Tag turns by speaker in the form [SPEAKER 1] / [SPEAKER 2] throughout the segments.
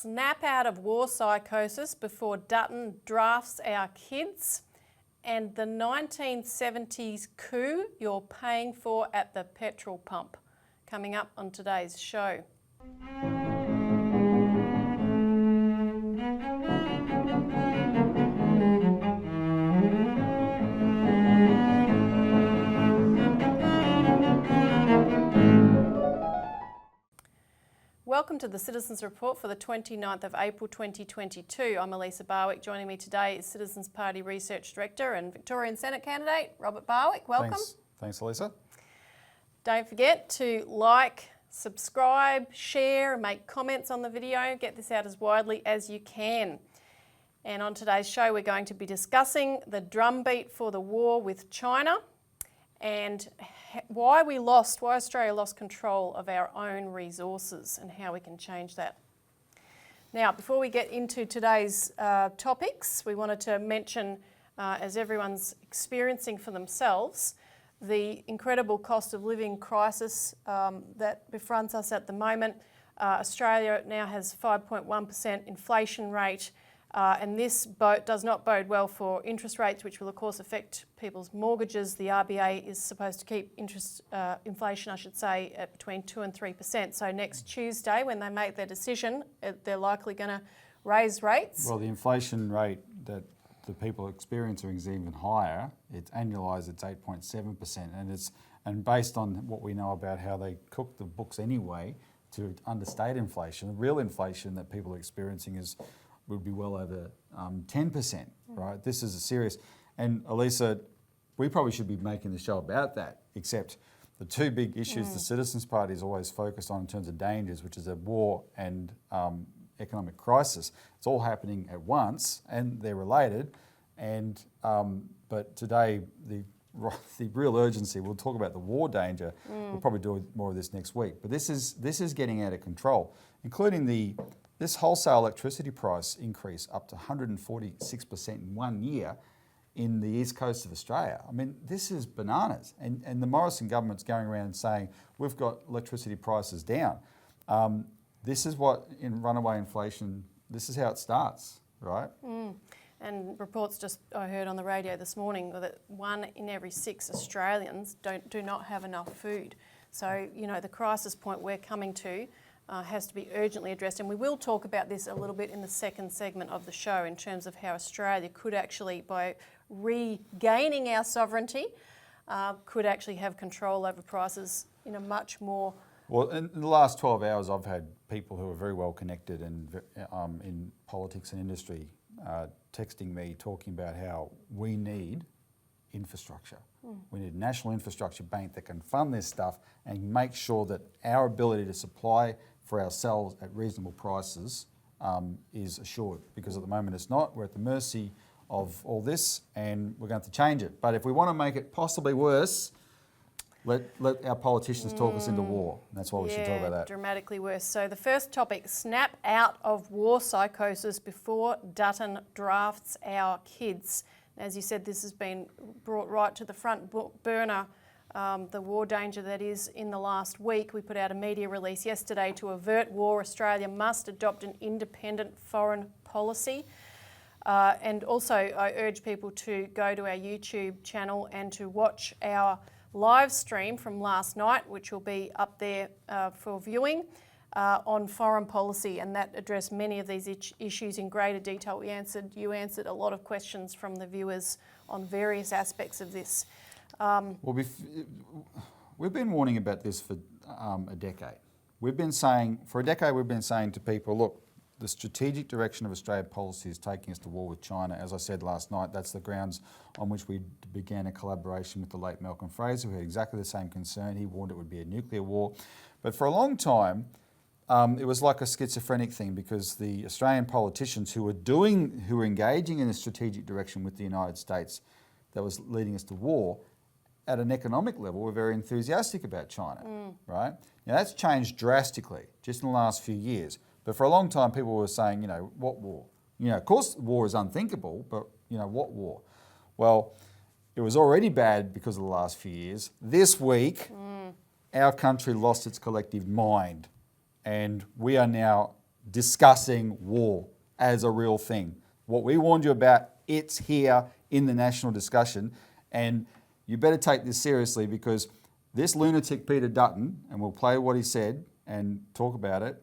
[SPEAKER 1] snap out of war psychosis before Dutton drafts our kids, and the 1970s coup you're paying for at the petrol pump. Coming up on today's show. Welcome to the Citizens Report for the 29th of April 2022. I'm Elisa Barwick. Joining me today is Citizens Party Research Director and Victorian Senate candidate, Robert Barwick. Welcome.
[SPEAKER 2] Thanks, Elisa.
[SPEAKER 1] Don't forget to like, subscribe, share, and make comments on the video. Get this out as widely as you can. And on today's show, we're going to be discussing the drumbeat for the war with China and why Australia lost control of our own resources and how we can change that. Now, before we get into today's topics, we wanted to mention, as everyone's experiencing for themselves, the incredible cost of living crisis that befronts us at the moment. Australia now has 5.1% inflation rate, and this does not bode well for interest rates, which will of course affect people's mortgages. The RBA is supposed to keep inflation, at between 2 and 3%. So next Tuesday, when they make their decision, they're likely going to raise rates.
[SPEAKER 2] Well, the inflation rate that the people are experiencing is even higher. It's annualised, it's 8.7%, and based on what we know about how they cook the books anyway to understate inflation, the real inflation that people are experiencing would be well over 10%, right? This is a serious, and Elisa, we probably should be making the show about that, except the two big issues the Citizens Party is always focused on in terms of dangers, which is a war and economic crisis. It's all happening at once and they're related, and but today the real urgency, we'll talk about the war danger, we'll probably do more of this next week, but this is getting out of control, including this wholesale electricity price increase up to 146% in 1 year in the east coast of Australia. I mean, this is bananas. And the Morrison government's going around and saying, we've got electricity prices down. This is what, in runaway inflation, this is how it starts, right?
[SPEAKER 1] And reports I heard on the radio this morning that 1 in every 6 Australians do not have enough food. So, the crisis point we're coming to has to be urgently addressed, and we will talk about this a little bit in the second segment of the show in terms of how Australia could actually, by regaining our sovereignty, could actually have control over prices in a much more...
[SPEAKER 2] Well, in the last 12 hours, I've had people who are very well connected and in politics and industry texting me, talking about how we need infrastructure. We need a national infrastructure bank that can fund this stuff and make sure that our ability to supply for ourselves at reasonable prices is assured, because at the moment it's not. We're at the mercy of all this and we're going to have to change it. But if we want to make it possibly worse, let our politicians talk us into war. That's why we should talk about that.
[SPEAKER 1] Dramatically worse. So the first topic, snap out of war psychosis before Dutton drafts our kids. As you said, this has been brought right to the front burner, the war danger that is in the last week. We put out a media release yesterday: to avert war, Australia must adopt an independent foreign policy. And also, I urge people to go to our YouTube channel and to watch our live stream from last night, which will be up there for viewing, on foreign policy, and that addressed many of these issues in greater detail. You answered a lot of questions from the viewers on various aspects of this.
[SPEAKER 2] Well, we've been warning about this for a decade. For a decade we've been saying to people, look, the strategic direction of Australian policy is taking us to war with China. As I said last night, that's the grounds on which we began a collaboration with the late Malcolm Fraser, who had exactly the same concern. He warned it would be a nuclear war. But for a long time, it was like a schizophrenic thing, because the Australian politicians who were engaging in a strategic direction with the United States that was leading us to war, at an economic level, were very enthusiastic about China, right? Now that's changed drastically just in the last few years. But for a long time, people were saying, what war? Of course, war is unthinkable, but what war? Well, it was already bad because of the last few years. This week, our country lost its collective mind, and we are now discussing war as a real thing. What we warned you about, it's here in the national discussion, and you better take this seriously, because this lunatic Peter Dutton, and we'll play what he said and talk about it,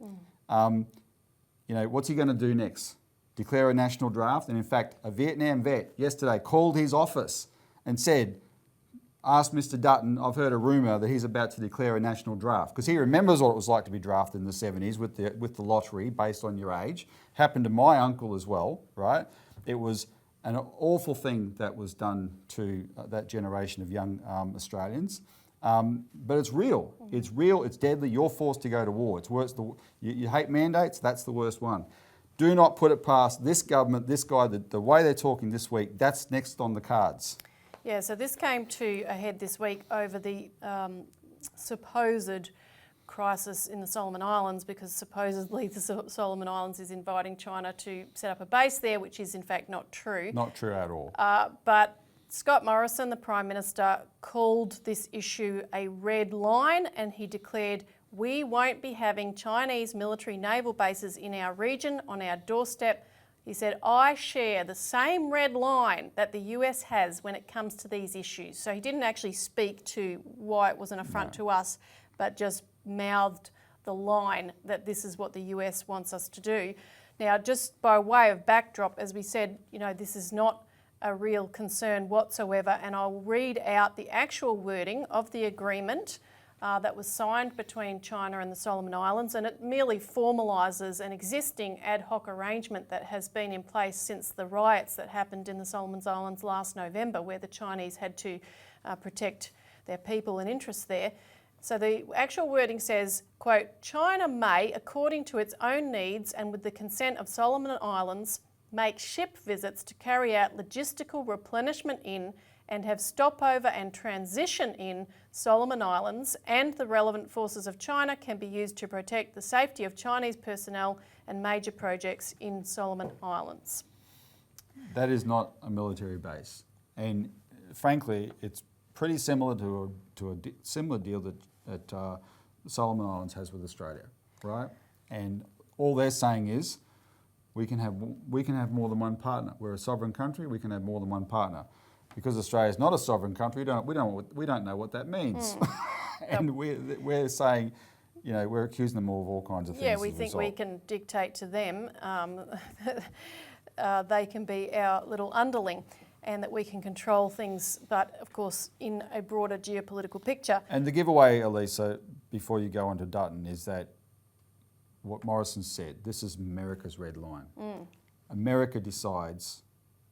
[SPEAKER 2] what's he going to do next? Declare a national draft? And in fact, a Vietnam vet yesterday called his office and said, asked Mr. Dutton, I've heard a rumour that he's about to declare a national draft, because he remembers what it was like to be drafted in the 70s with the lottery based on your age. Happened to my uncle as well, right? It was an awful thing that was done to that generation of young Australians. But it's real. It's real. It's deadly. You're forced to go to war. It's worse. You hate mandates. That's the worst one. Do not put it past this government, this guy, the way they're talking this week. That's next on the cards.
[SPEAKER 1] Yeah, so this came to a head this week over the supposed crisis in the Solomon Islands, because supposedly the Solomon Islands is inviting China to set up a base there, which is in fact not true.
[SPEAKER 2] Not true at all.
[SPEAKER 1] But Scott Morrison, the Prime Minister, called this issue a red line, and he declared, we won't be having Chinese military naval bases in our region on our doorstep. He said, I share the same red line that the US has when it comes to these issues. So he didn't actually speak to why it was an affront to us, but just mouthed the line that this is what the US wants us to do. Now, just by way of backdrop, as we said, this is not a real concern whatsoever, and I'll read out the actual wording of the agreement that was signed between China and the Solomon Islands, and it merely formalises an existing ad hoc arrangement that has been in place since the riots that happened in the Solomon Islands last November, where the Chinese had to protect their people and interests there. So the actual wording says, quote, China may, according to its own needs and with the consent of Solomon Islands, make ship visits to carry out logistical replenishment in and have stopover and transition in Solomon Islands, and the relevant forces of China can be used to protect the safety of Chinese personnel and major projects in Solomon Islands.
[SPEAKER 2] That is not a military base, and frankly, it's pretty similar to a similar deal that the Solomon Islands has with Australia, right? And all they're saying is, we can have more than one partner. We're a sovereign country. We can have more than one partner. Because Australia is not a sovereign country, we don't know what that means, and we're saying, we're accusing them of all kinds of things.
[SPEAKER 1] Yeah, we think we can dictate to them. They can be our little underling, and that we can control things, but of course in a broader geopolitical picture.
[SPEAKER 2] And the giveaway, Elisa, before you go on to Dutton, is that what Morrison said. This is America's red line. America decides,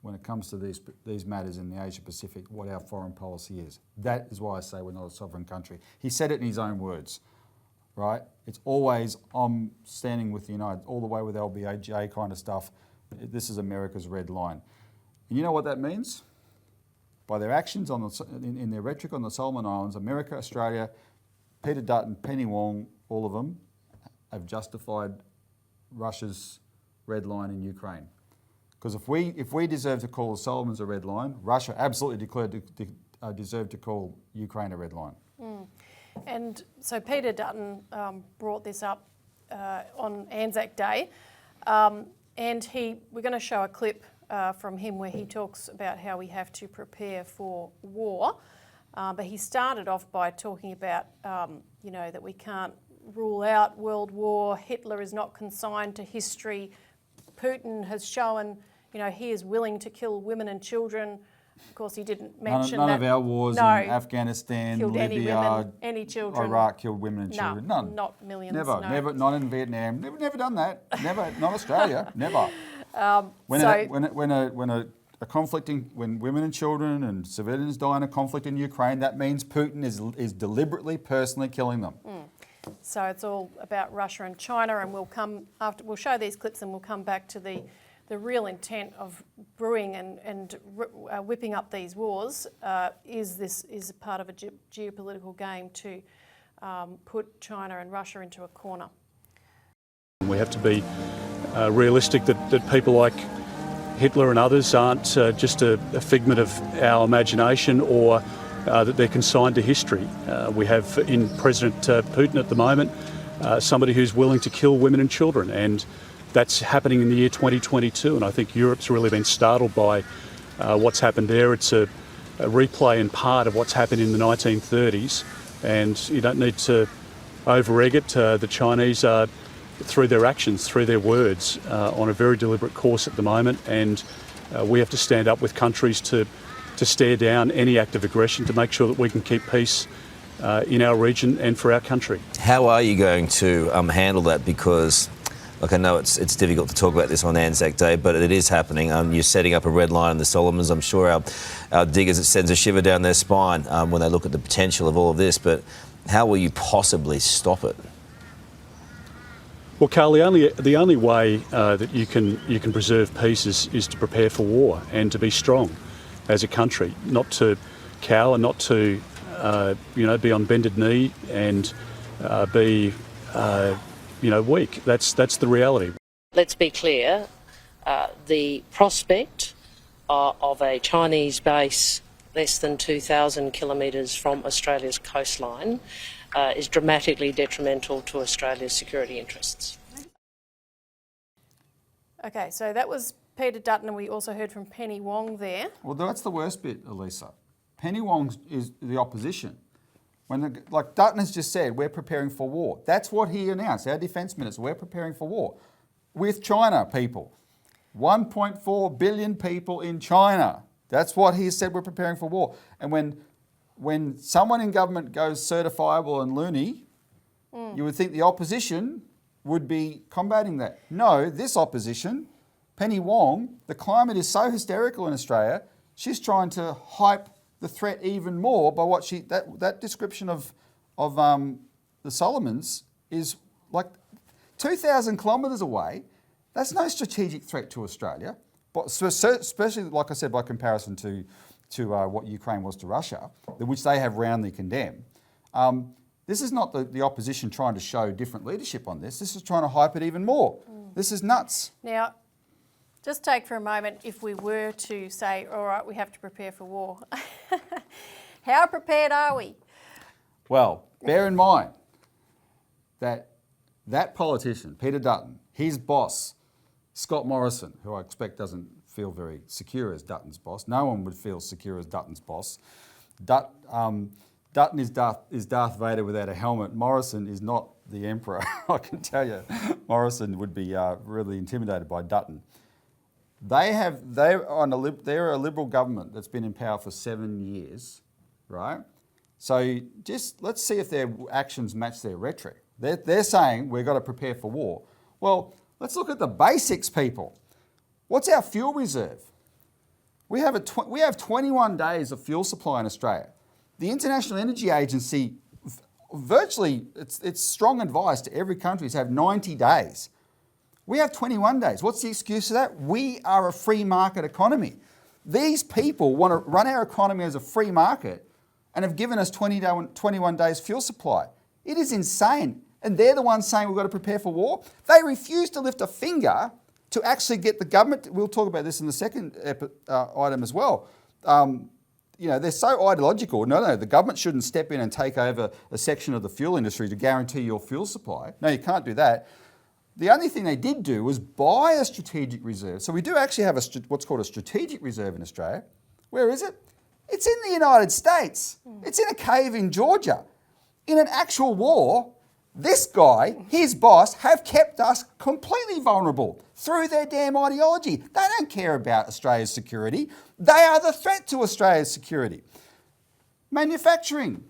[SPEAKER 2] when it comes to these matters in the Asia Pacific, what our foreign policy is. That is why I say we're not a sovereign country. He said it in his own words, right? It's always, I'm standing with the United, all the way with LBJ kind of stuff. This is America's red line. And you know what that means? By their actions in their rhetoric on the Solomon Islands, America, Australia, Peter Dutton, Penny Wong, all of them have justified Russia's red line in Ukraine. Because if we deserve to call the Solomons a red line, Russia absolutely deserved to call Ukraine a red line.
[SPEAKER 1] And so Peter Dutton brought this up on Anzac Day, and we're going to show a clip from him where he talks about how we have to prepare for war. But he started off by talking about, that we can't rule out world war. Hitler is not consigned to history. Putin has shown, he is willing to kill women and children. Of course, he didn't mention
[SPEAKER 2] none
[SPEAKER 1] that.
[SPEAKER 2] of our wars in Afghanistan,
[SPEAKER 1] killed
[SPEAKER 2] Libya,
[SPEAKER 1] any women, any children.
[SPEAKER 2] Iraq killed women and children.
[SPEAKER 1] No,
[SPEAKER 2] None.
[SPEAKER 1] not millions.
[SPEAKER 2] Never. Not in Vietnam. Never done that. Never. Not Australia. Never. When women and children and civilians die in a conflict in Ukraine, that means Putin is deliberately, personally killing them.
[SPEAKER 1] So it's all about Russia and China, and we'll show these clips, and we'll come back to the real intent of brewing and whipping up these wars. Is a part of a geopolitical game to put China and Russia into a corner.
[SPEAKER 3] We have to be realistic that people like Hitler and others aren't just a figment of our imagination, or that they're consigned to history. We have in President Putin at the moment somebody who's willing to kill women and children. And that's happening in the year 2022. And I think Europe's really been startled by what's happened there. It's a replay in part of what's happened in the 1930s. And you don't need to over-egg it. The Chinese are, through their actions, through their words, on a very deliberate course at the moment. And we have to stand up with countries to stare down any act of aggression to make sure that we can keep peace in our region and for our country.
[SPEAKER 4] How are you going to handle that? Because, look, I know it's difficult to talk about this on Anzac Day, but it is happening. You're setting up a red line in the Solomons. I'm sure our diggers, it sends a shiver down their spine when they look at the potential of all of this. But how will you possibly stop it?
[SPEAKER 3] Well, Carl, the only way that you can preserve peace is to prepare for war and to be strong as a country, not to cower, not to be on bended knee and be weak. That's the reality.
[SPEAKER 5] Let's be clear, the prospect of a Chinese base less than 2,000 kilometres from Australia's coastline is dramatically detrimental to Australia's security interests.
[SPEAKER 1] Okay, so that was Peter Dutton, and we also heard from Penny Wong there.
[SPEAKER 2] Well, that's the worst bit, Elisa. Penny Wong is the opposition. Like Dutton has just said, we're preparing for war. That's what he announced, our defence minister, we're preparing for war. With China, people. 1.4 billion people in China. That's what he said, we're preparing for war. And when someone in government goes certifiable and loony, you would think the opposition would be combating that. No, this opposition, Penny Wong, the climate is so hysterical in Australia, she's trying to hype the threat even more by what that description of the Solomons is like 2,000 kilometres away. That's no strategic threat to Australia, but especially, like I said, by comparison to what Ukraine was to Russia, which they have roundly condemned. This is not the opposition trying to show different leadership on this. This is trying to hype it even more. This is nuts.
[SPEAKER 1] Now, just take for a moment, if we were to say, all right, we have to prepare for war. How prepared are we?
[SPEAKER 2] Well, bear in mind that politician, Peter Dutton, his boss, Scott Morrison, who I expect doesn't feel very secure as Dutton's boss. No one would feel secure as Dutton's boss. Dutton is Darth Vader without a helmet. Morrison is not the Emperor. I can tell you, Morrison would be really intimidated by Dutton. They're a Liberal government that's been in power for 7 years, right? So just let's see if their actions match their rhetoric. They're saying we've got to prepare for war. Well, let's look at the basics, people. What's our fuel reserve? We have 21 days of fuel supply in Australia. The International Energy Agency, virtually, it's strong advice to every country to have 90 days. We have 21 days. What's the excuse for that? We are a free market economy. These people want to run our economy as a free market and have given us 21 days fuel supply. It is insane. And they're the ones saying we've got to prepare for war. They refuse to lift a finger to actually get the government, we'll talk about this in the second item as well. They're so ideological. No, the government shouldn't step in and take over a section of the fuel industry to guarantee your fuel supply. No, you can't do that. The only thing they did do was buy a strategic reserve. So we do actually have what's called a strategic reserve in Australia. Where is it? It's in the United States. It's in a cave in Georgia. In an actual war, this guy, his boss, have kept us completely vulnerable through their damn ideology. They don't care about Australia's security. They are the threat to Australia's security. Manufacturing.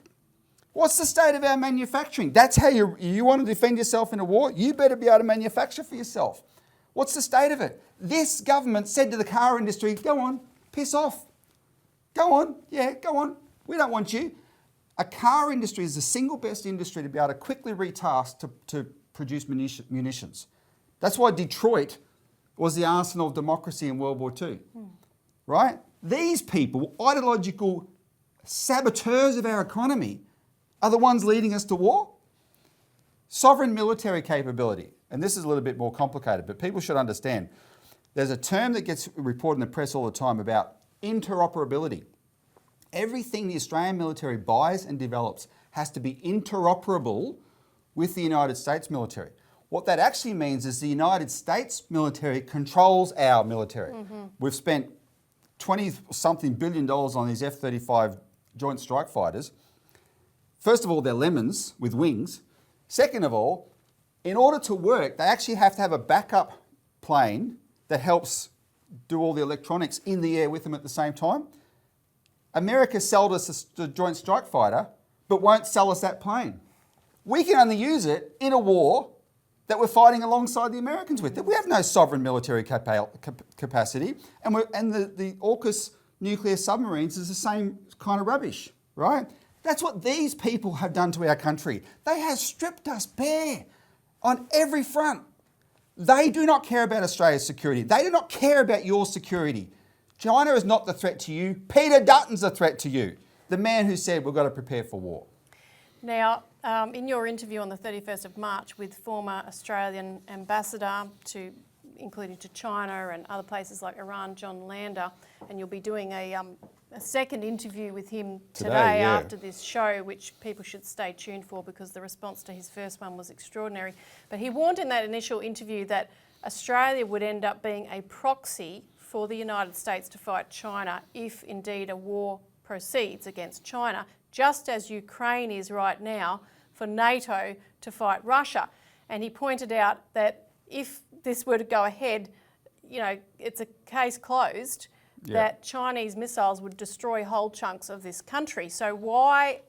[SPEAKER 2] What's the state of our manufacturing? That's how you want to defend yourself in a war? You better be able to manufacture for yourself. What's the state of it? This government said to the car industry, go on, piss off. Go on, go on. We don't want you. A car industry is the single best industry to be able to quickly retask to produce munitions. That's why Detroit was the arsenal of democracy in World War II, right? These people, ideological saboteurs of our economy, are the ones leading us to war. Sovereign military capability, and this is a little bit more complicated, but people should understand. There's a term that gets reported in the press all the time about interoperability. Everything the Australian military buys and develops has to be interoperable
[SPEAKER 6] with the United States military. What that actually means is the United States military controls our military. We've spent 20-something billion dollars on these F-35 Joint Strike Fighters. First of all, they're lemons with wings. Second of all, in order to work, they actually have to have a backup plane that helps do all the electronics in the air with them at the same time. America sold us the Joint Strike Fighter, but won't sell us that plane. We can only use it in a war that we're fighting alongside the Americans with. We have no sovereign military capacity, and the AUKUS nuclear submarines is the same kind of rubbish, right? That's what these people have done to our country. They have stripped us bare on every front. They do not care about Australia's security. They do not care about your security. China is not the threat to you. Peter Dutton's the threat to you, the man who said we've got to prepare for war.
[SPEAKER 1] Now, in your interview on the 31st of March with former Australian ambassador including to China and other places like Iran, John Lander, and you'll be doing a second interview with him today after this show, which people should stay tuned for because the response to his first one was extraordinary. But he warned in that initial interview that Australia would end up being a proxy for the United States to fight China if indeed a war proceeds against China, just as Ukraine is right now for NATO to fight Russia. And he pointed out that if this were to go ahead, you know, it's a case closed, that Chinese missiles would destroy whole chunks of this country. So why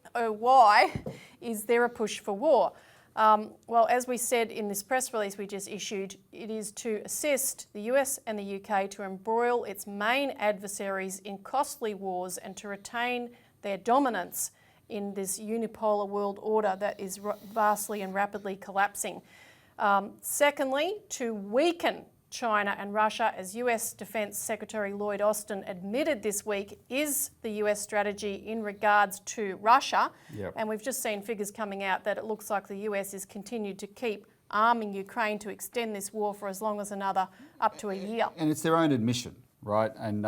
[SPEAKER 1] is there a push for war? Well, as we said in this press release we just issued, it is to assist the US and the UK to embroil its main adversaries in costly wars and to retain their dominance in this unipolar world order that is vastly and rapidly collapsing. Secondly, to weaken China and Russia, as US Defence Secretary Lloyd Austin admitted this week, is the US strategy in regards to Russia. And we've just seen figures coming out that it looks like the US has continued to keep arming Ukraine to extend this war for as long as up to a year.
[SPEAKER 2] And it's their own admission, right? And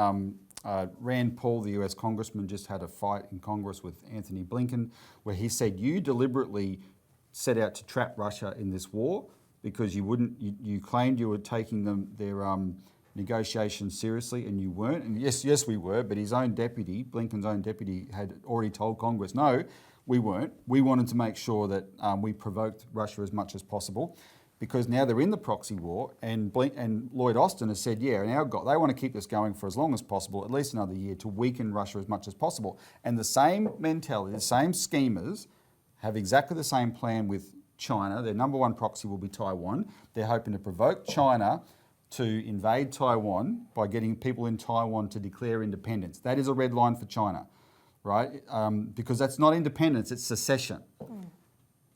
[SPEAKER 2] Rand Paul, the US congressman, just had a fight in Congress with Anthony Blinken where he said, you deliberately set out to trap Russia in this war because you claimed you were taking their negotiations seriously, and you weren't. And yes, we were, but his own deputy, Blinken's own deputy, had already told Congress, no, we weren't. We wanted to make sure that we provoked Russia as much as possible, because now they're in the proxy war, and Lloyd Austin has said, yeah, and they want to keep this going for as long as possible, at least another year, to weaken Russia as much as possible. And the same mentality, the same schemers have exactly the same plan with China. Their number one proxy will be Taiwan. They're hoping to provoke China to invade Taiwan by getting people in Taiwan to declare independence. That is a red line for China, right? Because that's not independence, it's secession.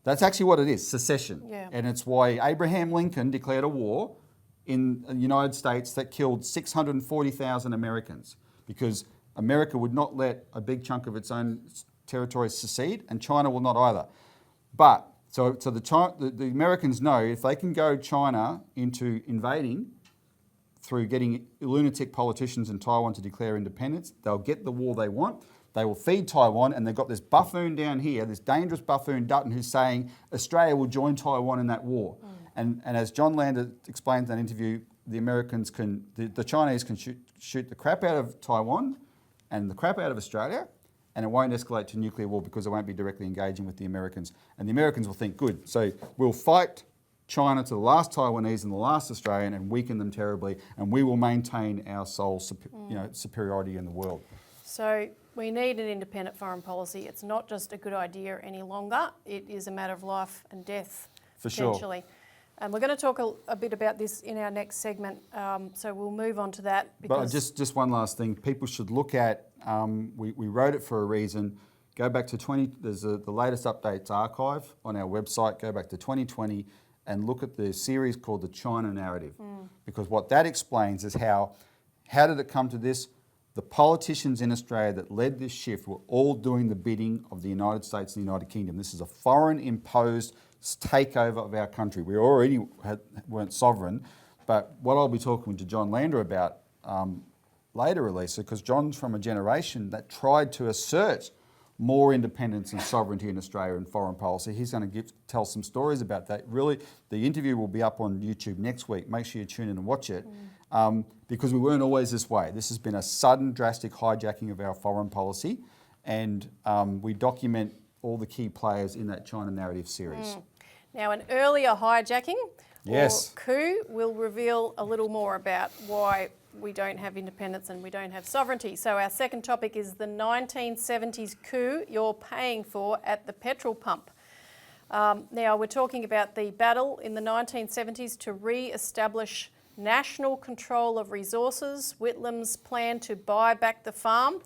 [SPEAKER 2] That's actually what it is, secession. And it's why Abraham Lincoln declared a war in the United States that killed 640,000 Americans, because America would not let a big chunk of its own territory secede, and China will not either. But so the Americans know if they can go China into invading through getting lunatic politicians in Taiwan to declare independence, they'll get the war they want. They will feed Taiwan, and they've got this buffoon down here, this dangerous buffoon Dutton, who's saying Australia will join Taiwan in that war. And as John Lander explained in that interview, the Chinese can shoot the crap out of Taiwan and the crap out of Australia, and it won't escalate to nuclear war because they won't be directly engaging with the Americans. And the Americans will think, good, so we'll fight China to the last Taiwanese and the last Australian and weaken them terribly, and we will maintain our sole superiority in the world.
[SPEAKER 1] So we need an independent foreign policy. It's not just a good idea any longer. It is a matter of life and death, potentially. Sure. And we're going to talk a bit about this in our next segment, so we'll move on to that.
[SPEAKER 2] But just one last thing. People should look at, we wrote it for a reason. Go back to there's the latest updates archive on our website. Go back to 2020 and look at the series called The China Narrative. Because what that explains is how did it come to this? The politicians in Australia that led this shift were all doing the bidding of the United States and the United Kingdom. This is a foreign imposed takeover of our country. We already weren't sovereign, but what I'll be talking to John Lander about later, Elisa, because John's from a generation that tried to assert
[SPEAKER 6] more independence and sovereignty in Australia and foreign policy. He's going to tell some stories about that. Really, the interview will be up on YouTube next week. Make sure you tune in and watch it, because we weren't always this way. This has been a sudden, drastic hijacking of our foreign policy, and we document all the key players in that China narrative series.
[SPEAKER 1] Now, an earlier hijacking
[SPEAKER 6] Yes.
[SPEAKER 1] or coup will reveal a little more about why we don't have independence and we don't have sovereignty. So our second topic is the 1970s coup you're paying for at the petrol pump. Now, we're talking about the battle in the 1970s to re-establish national control of resources, Whitlam's plan to buy back the farm,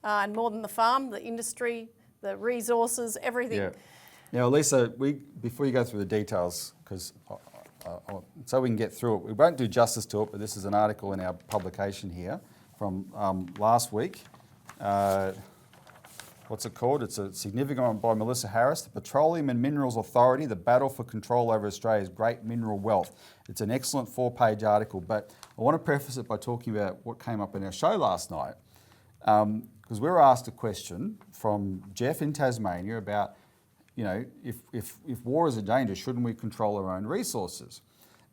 [SPEAKER 1] and more than the farm, the industry, the resources, everything.
[SPEAKER 6] Yeah. Now, Elisa, before you go through the details, because so we can get through it, we won't do justice to it, but this is an article in our publication here from last week. What's it called? It's a significant one by Melissa Harris, the Petroleum and Minerals Authority, the battle for control over Australia's great mineral wealth. It's an excellent 4-page article, but I want to preface it by talking about what came up in our show last night. Because we were asked a question from Jeff in Tasmania about, you know, if war is a danger, shouldn't we control our own resources?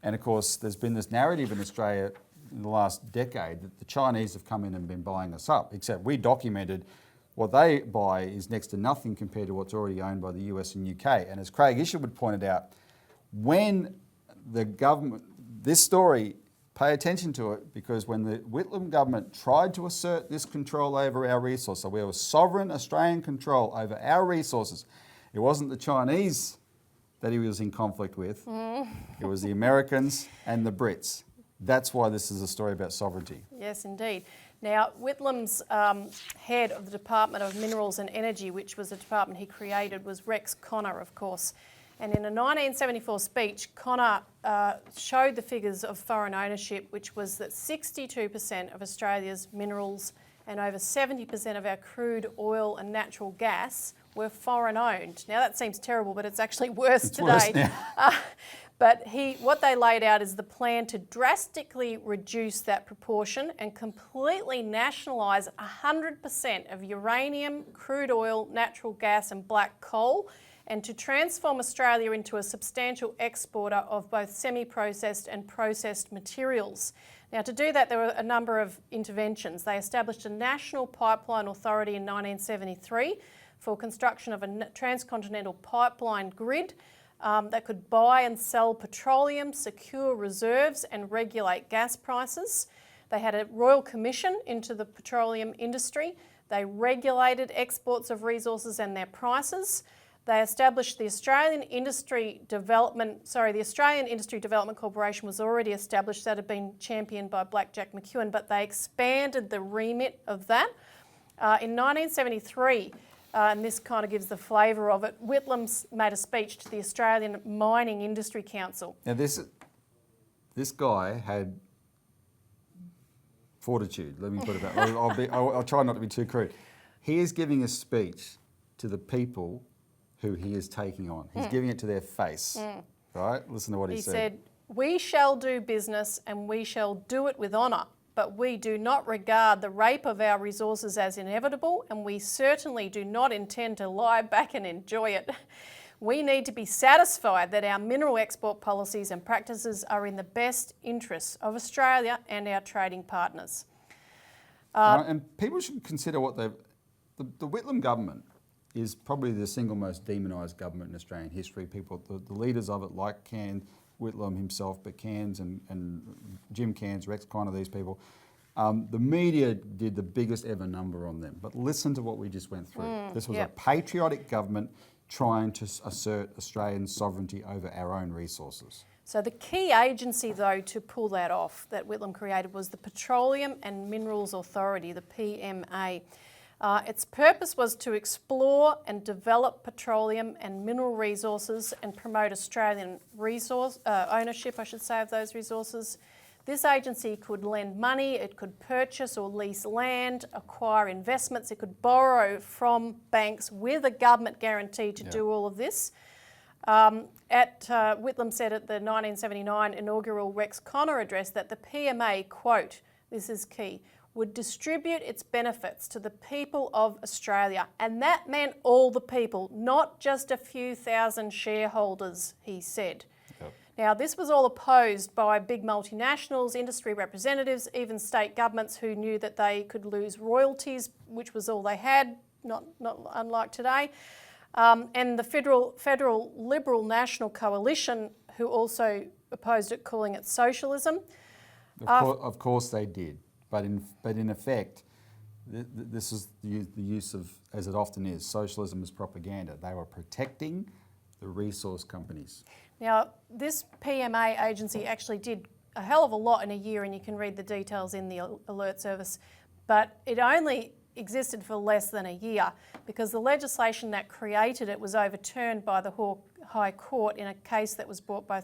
[SPEAKER 6] And of course, there's been this narrative in Australia in the last decade that the Chinese have come in and been buying us up, except we documented what they buy is next to nothing compared to what's already owned by the US and UK. And as Craig Isherwood pointed out, when the government, this story, pay attention to it, because when the Whitlam government tried to assert this control over our resources, so we have sovereign Australian control over our resources, it wasn't the Chinese that he was in conflict with, it was the Americans and the Brits. That's why this is a story about sovereignty.
[SPEAKER 1] Yes, indeed. Now, Whitlam's head of the Department of Minerals and Energy, which was a department he created, was Rex Connor, of course. And in a 1974 speech, Connor showed the figures of foreign ownership, which was that 62% of Australia's minerals and over 70% of our crude oil and natural gas were foreign owned. Now, that seems terrible, but it's actually worse today.
[SPEAKER 6] Worse now.
[SPEAKER 1] But what they laid out is the plan to drastically reduce that proportion and completely nationalise 100% of uranium, crude oil, natural gas and black coal, and to transform Australia into a substantial exporter of both semi-processed and processed materials. Now, to do that, there were a number of interventions. They established a National Pipeline Authority in 1973 for construction of a transcontinental pipeline grid that could buy and sell petroleum, secure reserves and regulate gas prices. They had a Royal Commission into the petroleum industry. They regulated exports of resources and their prices. They established the Australian Industry Development Corporation was already established. That had been championed by Black Jack McEwen, but they expanded the remit of that. In 1973, and this kind of gives the flavour of it, Whitlam made a speech to the Australian Mining Industry Council.
[SPEAKER 6] Now this guy had fortitude, let me put it that way. I'll try not to be too crude. He is giving a speech to the people who he is taking on. He's giving it to their face, right? Listen to what he said.
[SPEAKER 1] He said, "We shall do business and we shall do it with honour, but we do not regard the rape of our resources as inevitable, and we certainly do not intend to lie back and enjoy it. We need to be satisfied that our mineral export policies and practices are in the best interests of Australia and our trading partners."
[SPEAKER 6] And people should consider what the Whitlam government is probably the single most demonised government in Australian history. People, the leaders of it, like Whitlam himself, but Cairns and Jim Cairns, Rex Connor, these people, the media did the biggest ever number on them. But listen to what we just went through. This was a patriotic government trying to assert Australian sovereignty over our own resources.
[SPEAKER 1] So the key agency, though, to pull that off that Whitlam created was the Petroleum and Minerals Authority, the PMA. Its purpose was to explore and develop petroleum and mineral resources and promote Australian ownership, of those resources. This agency could lend money, it could purchase or lease land, acquire investments, it could borrow from banks with a government guarantee to do all of this. Whitlam said at the 1979 inaugural Rex Connor address that the PMA, quote, this is key, would distribute its benefits to the people of Australia. And that meant all the people, not just a few thousand shareholders, he said.
[SPEAKER 2] Yep.
[SPEAKER 1] Now, this was all opposed by big multinationals, industry representatives, even state governments who knew that they could lose royalties, which was all they had, not unlike today. And the federal Liberal National Coalition, who also opposed it, calling it socialism.
[SPEAKER 2] Of course they did, but in effect, this is the use of, as it often is, socialism as propaganda. They were protecting the resource companies.
[SPEAKER 1] Now, this PMA agency actually did a hell of a lot in a year, and you can read the details in the alert service, but it only existed for less than a year because the legislation that created it was overturned by the High Court in a case that was brought by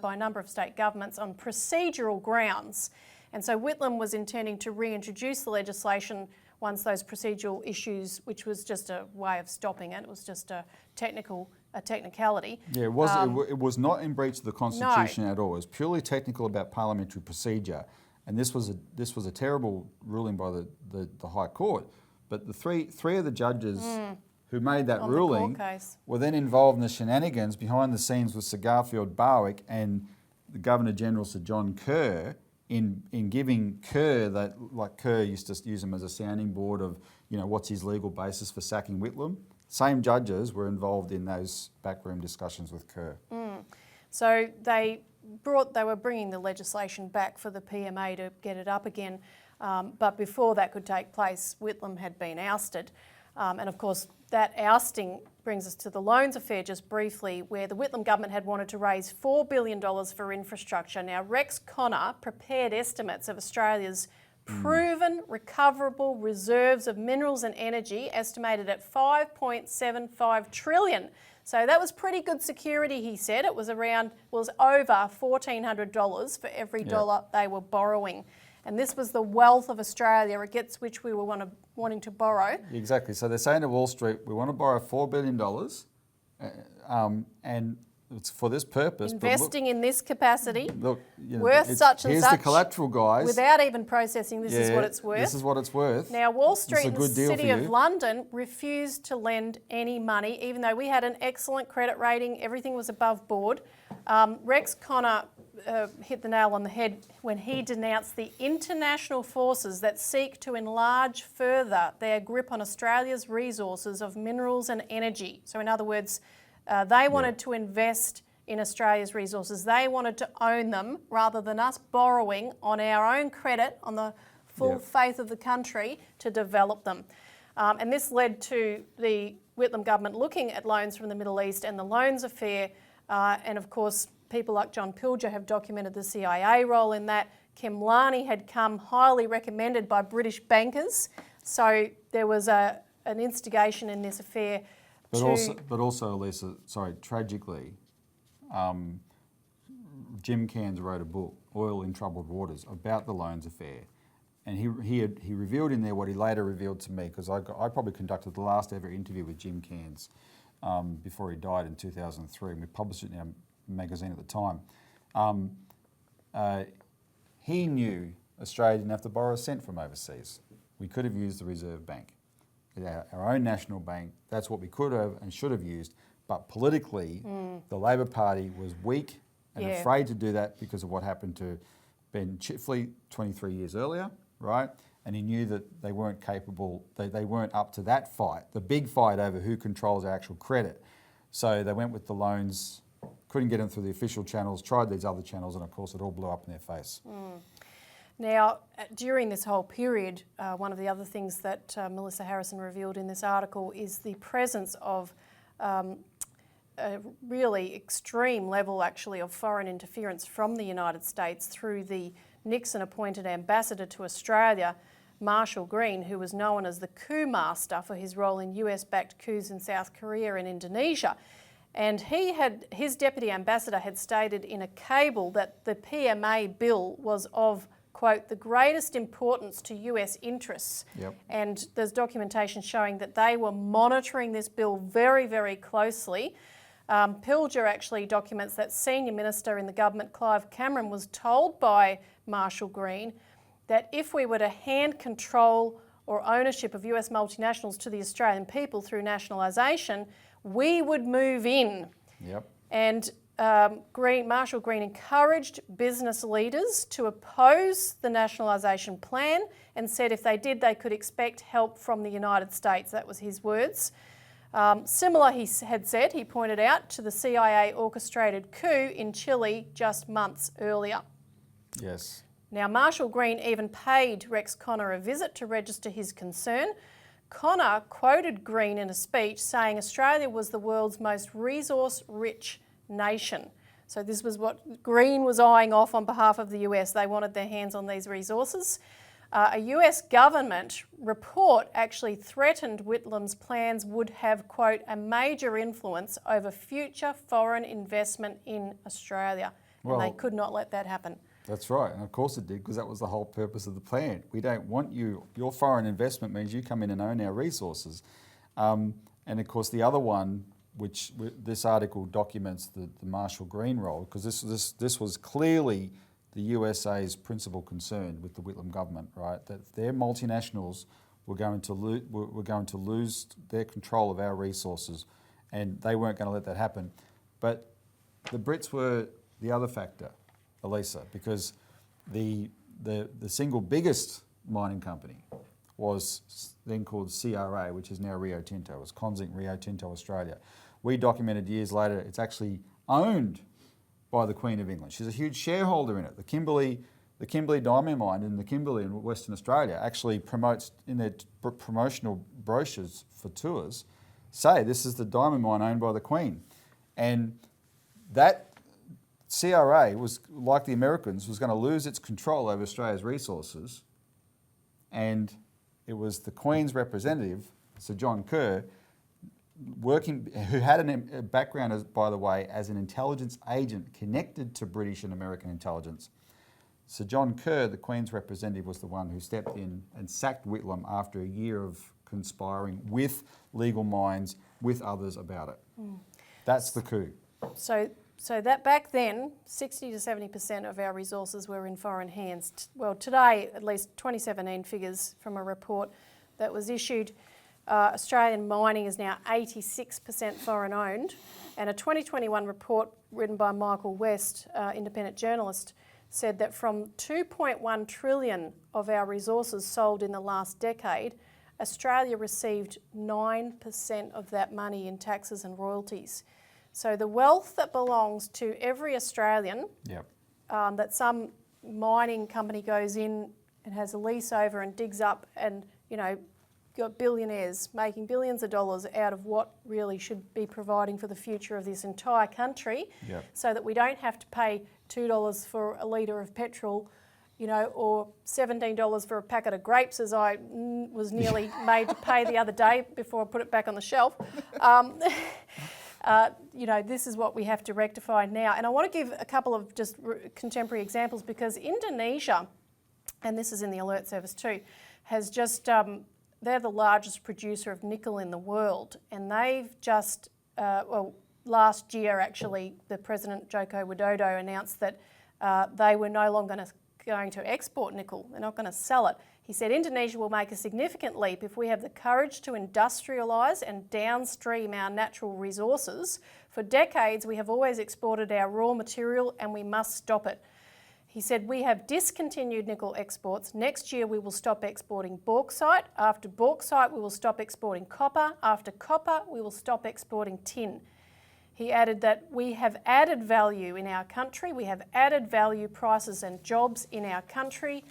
[SPEAKER 1] by a number of state governments on procedural grounds. And so Whitlam was intending to reintroduce the legislation once those procedural issues, which was just a way of stopping it, it was just a technicality.
[SPEAKER 2] Yeah, it was not in breach of the Constitution at all. It was purely technical about parliamentary procedure, and this was a terrible ruling by the High Court. But the three of the judges who made that ruling were then involved in the shenanigans behind the scenes with Sir Garfield Barwick and the Governor General Sir John Kerr in giving Kerr that, like Kerr used to use him as a sounding board of, you know, what's his legal basis for sacking Whitlam. Same judges were involved in those backroom discussions with Kerr.
[SPEAKER 1] So they were bringing the legislation back for the PMA to get it up again, but before that could take place, Whitlam had been ousted. And of course, that ousting brings us to the loans affair just briefly, where the Whitlam government had wanted to raise $4 billion for infrastructure. Now, Rex Connor prepared estimates of Australia's proven recoverable reserves of minerals and energy, estimated at $5.75 trillion. So that was pretty good security, he said. It was over $1,400 for every dollar they were borrowing. And this was the wealth of Australia against which we were wanting to borrow.
[SPEAKER 2] Exactly. So they're saying to Wall Street, we want to borrow $4 billion and it's for this purpose.
[SPEAKER 1] Investing in this capacity,
[SPEAKER 2] look, you know,
[SPEAKER 1] worth such and
[SPEAKER 2] here's
[SPEAKER 1] such.
[SPEAKER 2] Here's the collateral, guys.
[SPEAKER 1] Without even processing, this is what it's worth.
[SPEAKER 2] This is what it's worth.
[SPEAKER 1] Now, Wall Street and the City of
[SPEAKER 2] you.
[SPEAKER 1] London refused to lend any money, even though we had an excellent credit rating, everything was above board. Rex Connor hit the nail on the head when he denounced the international forces that seek to enlarge further their grip on Australia's resources of minerals and energy. So in other words, they wanted to invest in Australia's resources. They wanted to own them rather than us borrowing on our own credit, on the full faith of the country, to develop them. And this led to the Whitlam government looking at loans from the Middle East and the loans affair. And of course, people like John Pilger have documented the CIA role in that. Khemlani had come highly recommended by British bankers. So there was an instigation in this affair.
[SPEAKER 2] But also, Elisa, tragically, Jim Cairns wrote a book, Oil in Troubled Waters, about the loans affair. And he revealed in there what he later revealed to me, because I probably conducted the last ever interview with Jim Cairns before he died in 2003, and we published it in our magazine at the time. He knew Australia didn't have to borrow a cent from overseas. We could have used the Reserve Bank. Our own national bank, that's what we could have and should have used. But politically, the Labor Party was weak and afraid to do that because of what happened to Ben Chifley 23 years earlier, right? And he knew that they weren't capable, they weren't up to that fight, the big fight over who controls our actual credit. So they went with the loans, couldn't get them through the official channels, tried these other channels, and of course it all blew up in their face.
[SPEAKER 1] Now, during this whole period, one of the other things that Melissa Harrison revealed in this article is the presence of a really extreme level, actually, of foreign interference from the United States through the Nixon-appointed ambassador to Australia, Marshall Green, who was known as the coup master for his role in US-backed coups in South Korea and Indonesia. And his deputy ambassador had stated in a cable that the PMA bill was of, quote, the greatest importance to US interests. And there's documentation showing that they were monitoring this bill very, very closely. Pilger actually documents that senior minister in the government, Clive Cameron, was told by Marshall Green that if we were to hand control or ownership of US multinationals to the Australian people through nationalisation, we would move in.
[SPEAKER 2] Yep.
[SPEAKER 1] And Marshall Green encouraged business leaders to oppose the nationalisation plan and said if they did, they could expect help from the United States. That was his words. Similar, he had said, he pointed out, to the CIA orchestrated coup in Chile just months earlier.
[SPEAKER 2] Yes.
[SPEAKER 1] Now, Marshall Green even paid Rex Connor a visit to register his concern. Connor quoted Green in a speech saying Australia was the world's most resource-rich nation. So this was what Green was eyeing off on behalf of the US. They wanted their hands on these resources. A US government report actually threatened Whitlam's plans would have, quote, a major influence over future foreign investment in Australia. And they could not let that happen.
[SPEAKER 2] That's right, and of course it did, because that was the whole purpose of the plan. We don't want you, your foreign investment means you come in and own our resources. And of course the other one, which this article documents the Marshall Green role, because this was clearly the USA's principal concern with the Whitlam government, right? That their multinationals were going to lose their control of our resources, and they weren't going to let that happen. But the Brits were the other factor, Elisa, because the single biggest mining company was then called CRA, which is now Rio Tinto. It was Conzinc Rio Tinto Australia. We documented years later it's actually owned by the Queen of England. She's a huge shareholder in it. The Kimberley diamond mine in the Kimberley in Western Australia actually promotes in their promotional brochures for tours, say this is the diamond mine owned by the Queen. And that CRA was, like the Americans, was going to lose its control over Australia's resources, and it was the Queen's representative, Sir John Kerr, who had a background, by the way, as an intelligence agent connected to British and American intelligence. Sir John Kerr, the Queen's representative, was the one who stepped in and sacked Whitlam after a year of conspiring with legal minds, with others about it. That's the coup.
[SPEAKER 1] So that back then, 60 to 70% of our resources were in foreign hands. Well, today, at least 2017 figures from a report that was issued, Australian mining is now 86% foreign owned, and a 2021 report written by Michael West, independent journalist, said that from 2.1 trillion of our resources sold in the last decade, Australia received 9% of that money in taxes and royalties. So the wealth that belongs to every Australian, that some mining company goes in and has a lease over and digs up, and got billionaires making billions of dollars out of what really should be providing for the future of this entire country, so that we don't have to pay $2 for a litre of petrol, or $17 for a packet of grapes, as I was nearly made to pay the other day before I put it back on the shelf. This is what we have to rectify now. And I want to give a couple of just contemporary examples, because Indonesia, and this is in the alert service too, has just, they're the largest producer of nickel in the world. And they've just, last year actually, the President Joko Widodo announced that they were no longer going to export nickel. They're not going to sell it. He said Indonesia will make a significant leap if we have the courage to industrialise and downstream our natural resources. For decades, we have always exported our raw material, and we must stop it. He said, we have discontinued nickel exports. Next year, we will stop exporting bauxite. After bauxite, we will stop exporting copper. After copper, we will stop exporting tin. He added that we have added value in our country. We have added value, prices and jobs in our country,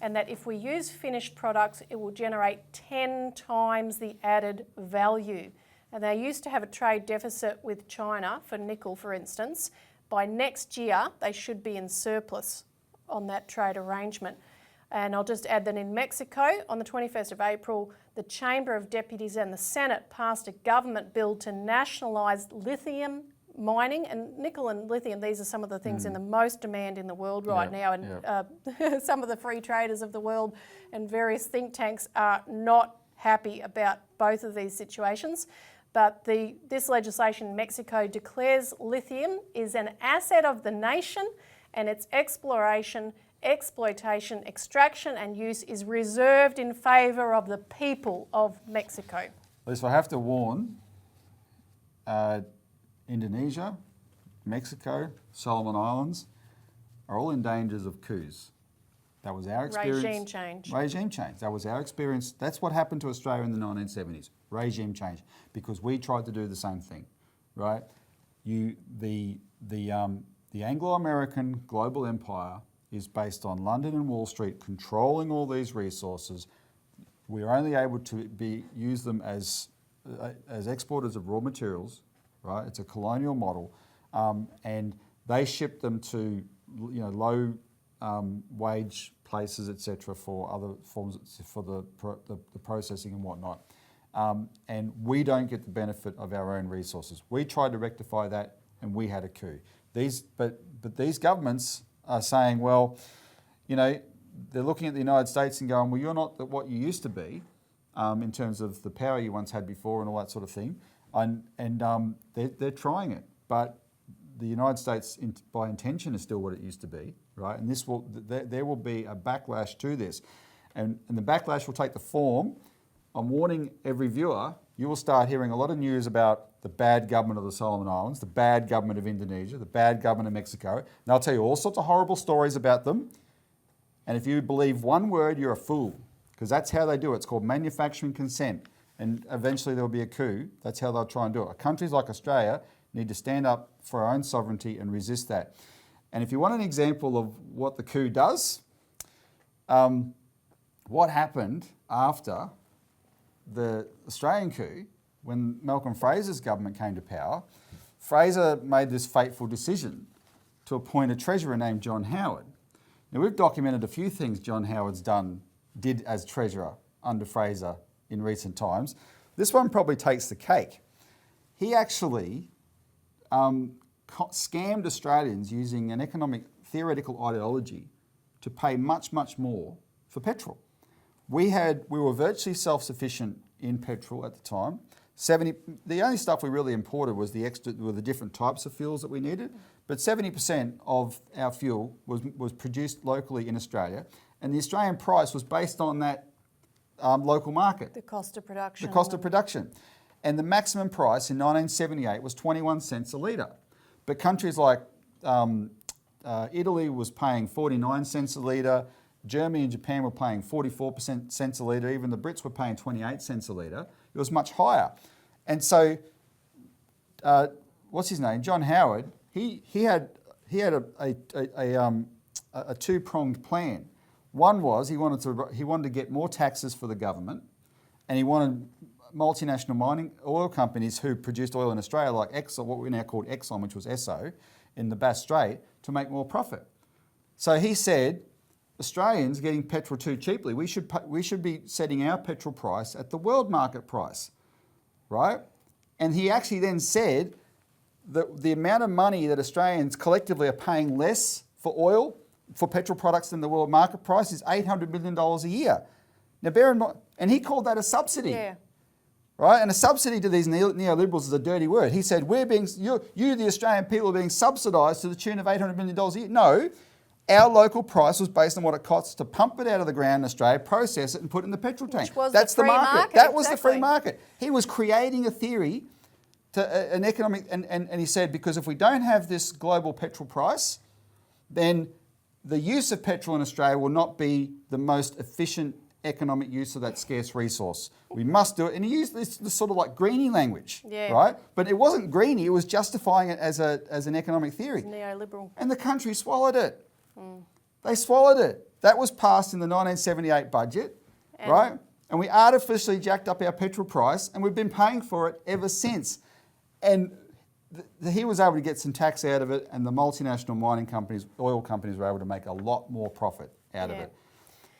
[SPEAKER 1] and that if we use finished products, it will generate 10 times the added value. And they used to have a trade deficit with China for nickel, for instance. By next year, they should be in surplus on that trade arrangement. And I'll just add that in Mexico, on the 21st of April, the Chamber of Deputies and the Senate passed a government bill to nationalise lithium mining. And nickel and lithium, these are some of the things in the most demand in the world right now. And some of the free traders of the world and various think tanks are not happy about both of these situations. But this legislation in Mexico declares lithium is an asset of the nation, and its exploration exploitation, extraction and use is reserved in favour of the people of Mexico.
[SPEAKER 2] Lisa, I have to warn, Indonesia, Mexico, Solomon Islands are all in dangers of coups. That was our experience.
[SPEAKER 1] Regime change.
[SPEAKER 2] Regime change. That was our experience. That's what happened to Australia in the 1970s. Regime change. Because we tried to do the same thing, right? The Anglo-American global empire is based on London and Wall Street controlling all these resources. We're only able to use them as exporters of raw materials, right? It's a colonial model, and they ship them to low wage places, etc., for other forms for the processing and whatnot. And we don't get the benefit of our own resources. We tried to rectify that, and we had a coup. But these governments are saying, well, they're looking at the United States and going, well, you're not what you used to be in terms of the power you once had before and all that sort of thing. And they're trying it. But the United States, by intention, is still what it used to be, right? And there will be a backlash to this. And the backlash will take the form, I'm warning every viewer, you will start hearing a lot of news about the bad government of the Solomon Islands, the bad government of Indonesia, the bad government of Mexico. And I'll tell you all sorts of horrible stories about them. And if you believe one word, you're a fool, because that's how they do it. It's called manufacturing consent. And eventually there'll be a coup. That's how they'll try and do it. Countries like Australia need to stand up for our own sovereignty and resist that. And if you want an example of what the coup does, what happened after the Australian coup, when Malcolm Fraser's government came to power, Fraser made this fateful decision to appoint a treasurer named John Howard. Now, we've documented a few things John Howard's did as treasurer under Fraser in recent times. This one probably takes the cake. He actually scammed Australians using an economic theoretical ideology to pay much, much more for petrol. We were virtually self-sufficient in petrol at the time. The only stuff we really imported was the different types of fuels that we needed, but 70% of our fuel was produced locally in Australia, and the Australian price was based on that local market.
[SPEAKER 1] The cost of production.
[SPEAKER 2] The cost of production. And the maximum price in 1978 was 21 cents a litre. But countries like Italy was paying 49 cents a litre, Germany and Japan were paying 44 cents a litre, even the Brits were paying 28 cents a litre. It was much higher. And so, what's his name? John Howard, he had a two-pronged plan. One was he wanted to get more taxes for the government, and he wanted multinational mining oil companies who produced oil in Australia, like Exxon, what we now call Exxon, which was Esso, in the Bass Strait, to make more profit. So he said, Australians getting petrol too cheaply, we should be setting our petrol price at the world market price, right? And he actually then said that the amount of money that Australians collectively are paying less for oil, for petrol products than the world market price is $800 million a year. Now bear in mind, and he called that a subsidy.
[SPEAKER 1] Yeah.
[SPEAKER 2] Right? And a subsidy to these neoliberals is a dirty word. He said, you the Australian people, are being subsidised to the tune of $800 million a year. No, our local price was based on what it costs to pump it out of the ground in Australia, process it and put it in the petrol tank.
[SPEAKER 1] Which was
[SPEAKER 2] That's
[SPEAKER 1] the free market.
[SPEAKER 2] That was the
[SPEAKER 1] Exactly.
[SPEAKER 2] free market. He was creating a theory to an economic, and he said, because if we don't have this global petrol price, then the use of petrol in Australia will not be the most efficient economic use of that scarce resource. We must do it. And he used this sort of like greenie language, right? But it wasn't greenie, it was justifying it as an economic theory.
[SPEAKER 1] Neoliberal.
[SPEAKER 2] And the country swallowed it. They swallowed it. That was passed in the 1978 budget, right? And we artificially jacked up our petrol price, and we've been paying for it ever since. And he was able to get some tax out of it, and the multinational mining companies, oil companies, were able to make a lot more profit out of it.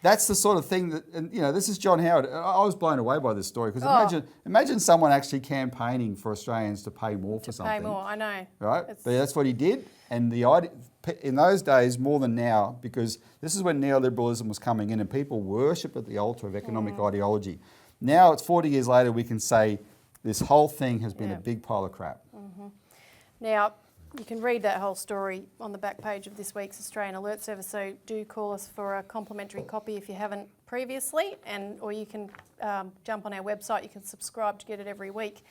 [SPEAKER 2] That's the sort of thing that, and this is John Howard. I was blown away by this story, because imagine someone actually campaigning for Australians to pay more for something.
[SPEAKER 1] Pay more, I know.
[SPEAKER 2] Right? But that's what he did. And the idea, in those days, more than now, because this is when neoliberalism was coming in and people worship at the altar of economic ideology. Now it's 40 years later, we can say this whole thing has been a big pile of crap.
[SPEAKER 1] Now, You can read that whole story on the back page of this week's Australian Alert Service, so do call us for a complimentary copy if you haven't previously, or you can jump on our website. You can subscribe to get it every week.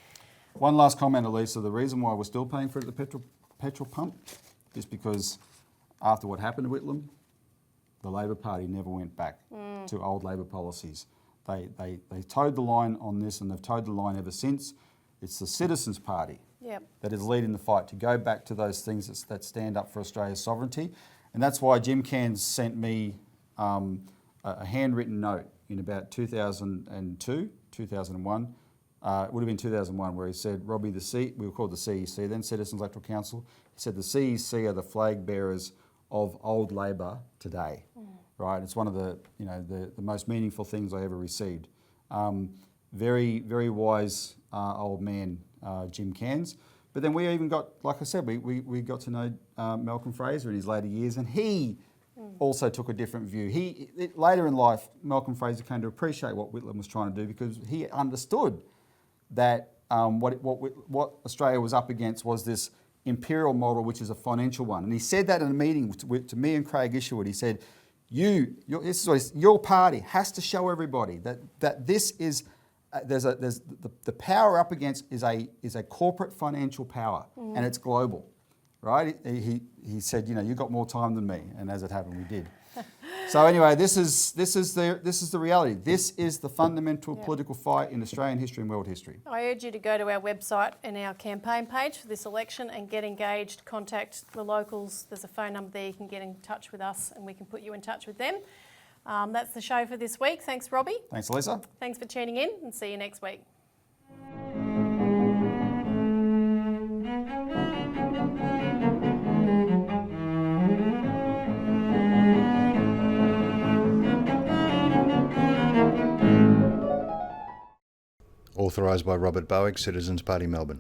[SPEAKER 6] One last comment, Elisa. The reason why we're still paying for it at the petrol pump is because after what happened to Whitlam, the Labor Party never went back to old Labor policies. They towed the line on this, and they've towed the line ever since. It's the Citizens Party that is leading the fight to go back to those things that stand up for Australia's sovereignty. And that's why Jim Cairns sent me a handwritten note in about 2002, 2001. It would have been 2001, where he said, Robbie, we were called the CEC, then Citizens Electoral Council. He said the CEC are the flag bearers of old Labor today, right? It's one of the most meaningful things I ever received. Very, very wise old man, Jim Cairns. But then we even got, like I said, we got to know Malcolm Fraser in his later years, and he also took a different view. Later in life, Malcolm Fraser came to appreciate what Whitlam was trying to do, because he understood that what Australia was up against was this imperial model, which is a financial one. And he said that in a meeting to me and Craig Isherwood. He said, your party has to show everybody that this is the power up against is a corporate financial power, and it's global, right? He said, you've got more time than me, and as it happened, we did. So anyway, this is the reality. This is the fundamental political fight in Australian history and world history.
[SPEAKER 1] I urge you to go to our website and our campaign page for this election and get engaged, contact the locals. There's a phone number there. You can get in touch with us and we can put you in touch with them. That's the show for this week. Thanks, Robbie.
[SPEAKER 6] Thanks, Elisa.
[SPEAKER 1] Thanks for tuning in, and see you next week.
[SPEAKER 7] Authorised by Robert Barwick, Citizens Party, Melbourne.